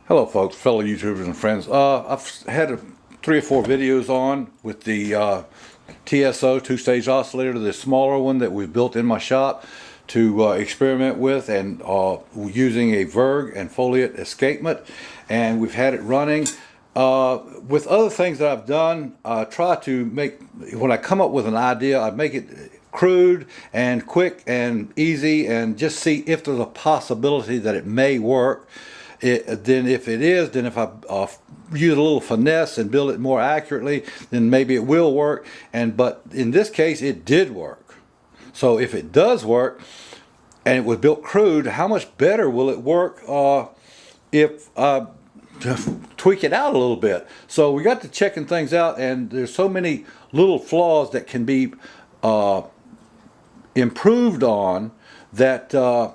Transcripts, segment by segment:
Hello folks, fellow YouTubers and friends. I've had 3 or 4 videos on with the TSO two-stage oscillator, the smaller one that we've built in my shop to experiment with, and using a Verg and foliot escapement, and we've had it running. With other things that I've done, I try to make, when I come up with an idea, I make it crude and quick and easy, and just see if there's a possibility that it may work. Then if it is, then if I use a little finesse and build it more accurately, then maybe it will work. But in this case, it did work. So if it does work, and it was built crude, how much better will it work if I tweak it out a little bit? So we got to checking things out, and there's so many little flaws that can be improved on that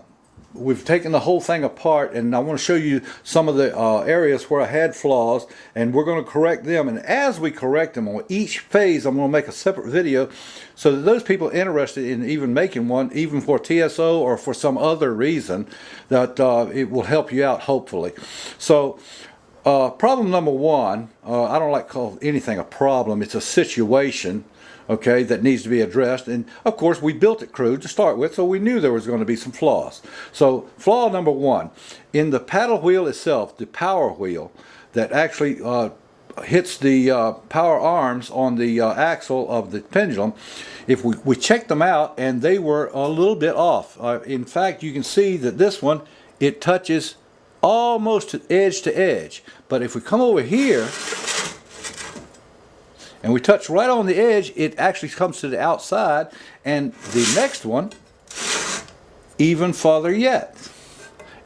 we've taken the whole thing apart, and I want to show you some of the areas where I had flaws, and we're going to correct them. And as we correct them on each phase, I'm going to make a separate video so that those people interested in even making one, even for TSO or for some other reason, that it will help you out, hopefully. So problem number one, I don't like to call anything a problem, it's a situation, okay, that needs to be addressed. And of course we built it crude to start with, so we knew there was going to be some flaws. So flaw number one, in the paddle wheel itself, the power wheel that actually hits the power arms on the axle of the pendulum, if we checked them out, and they were a little bit off. In fact, you can see that this one, it touches almost edge to edge. But if we come over here and we touch right on the edge, it actually comes to the outside. And the next one, even farther yet,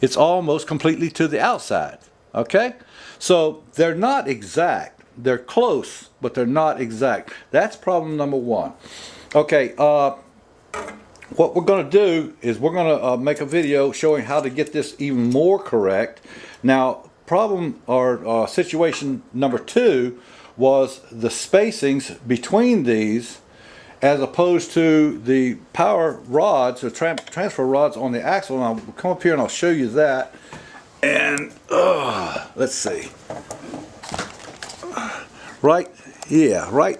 it's almost completely to the outside. Okay, so they're not exact, they're close, but they're not exact. That's problem number one. Okay, what we're going to do is we're going to make a video showing how to get this even more correct. Now, problem or situation number two was the spacings between these, as opposed to the power rods or transfer rods on the axle. And I'll come up here and I'll show you that. And let's see, right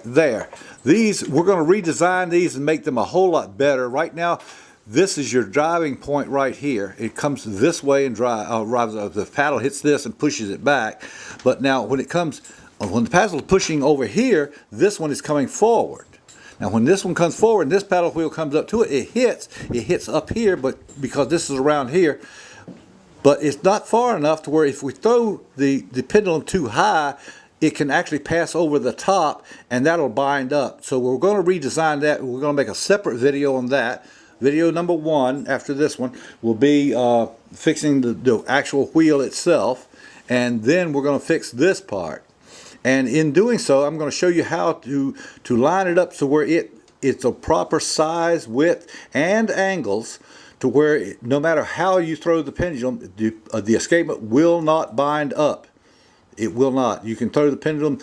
there. These, we're going to redesign these and make them a whole lot better. Right now, this is your driving point right here. It comes this way and the paddle hits this and pushes it back. But now when it comes, when the paddle is pushing over here, this one is coming forward. Now when this one comes forward and this paddle wheel comes up to it, it hits up here, but because this is around here, but it's not far enough to where if we throw the pendulum too high, it can actually pass over the top, and that'll bind up. So we're going to redesign that. We're going to make a separate video on that. Video number one, after this one, will be fixing the actual wheel itself, and then we're going to fix this part. And in doing so, I'm going to show you how to line it up so where it's a proper size, width, and angles, to where no matter how you throw the pendulum, the escapement will not bind up. It will not. You can throw the pendulum,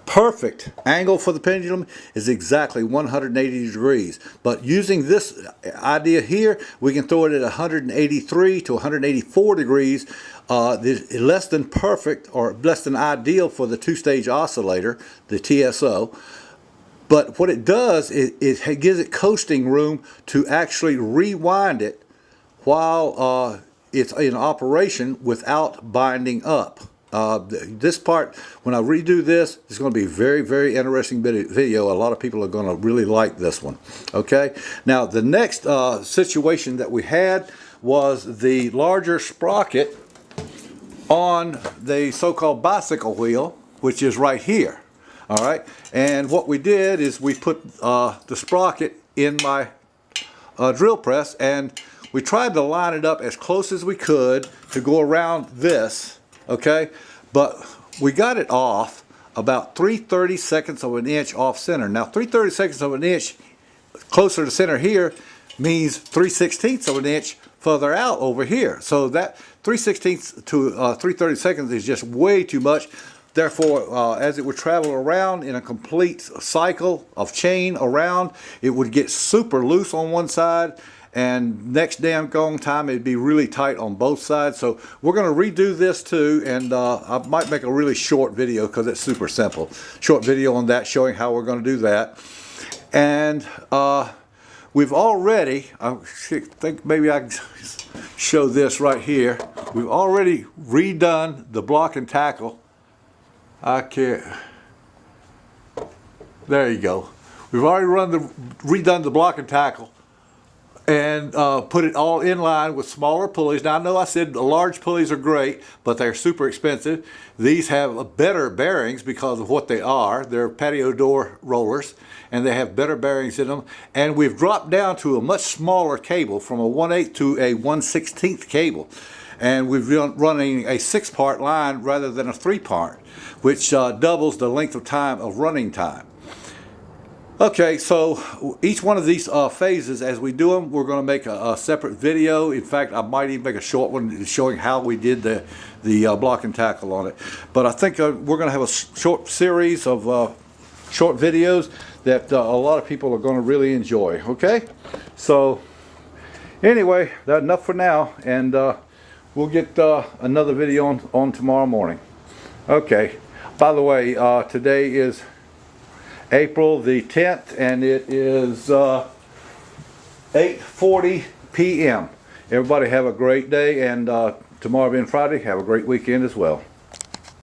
perfect angle for the pendulum is exactly 180 degrees. But using this idea here, we can throw it at 183 to 184 degrees. Less than perfect, or less than ideal for the two-stage oscillator, the TSO. But what it does is it gives it coasting room to actually rewind it while it's in operation without binding up. This part, when I redo this, it's going to be a very, very interesting video. A lot of people are going to really like this one. Okay, now the next situation that we had was the larger sprocket on the so-called bicycle wheel, which is right here. All right, and what we did is we put the sprocket in my drill press, and we tried to line it up as close as we could to go around this, okay? But we got it off about 3/32 of an inch off center. Now 3/32 of an inch closer to center here means 3/16 of an inch further out over here. So that 3/16 to 3/32 is just way too much. Therefore, as it would travel around in a complete cycle of chain around, it would get super loose on one side, and next damn gong time it'd be really tight on both sides. So we're going to redo this too, and I might make a really short video because it's super simple. Short video on that showing how we're going to do that. And we've already, I think maybe I can show this right here. We've already redone the block and tackle. I can't. There you go. We've already redone the block and tackle and put it all in line with smaller pulleys. Now I know I said the large pulleys are great, but they're super expensive. These have better bearings because of what they are. They're patio door rollers, and they have better bearings in them. And we've dropped down to a much smaller cable, from a 1/8 to a 1/16 cable. And we've been running a 6-part line rather than a 3-part, which doubles the length of time of running time. Okay, so each one of these phases, as we do them, we're going to make a separate video. In fact, I might even make a short one showing how we did the block and tackle on it. But I think we're going to have a short series of short videos that a lot of people are going to really enjoy. Okay, so anyway, that's enough for now, and we'll get another video on tomorrow morning. Okay, by the way, today is April the 10th, and it is 8:40 p.m. Everybody have a great day, and tomorrow being Friday, have a great weekend as well.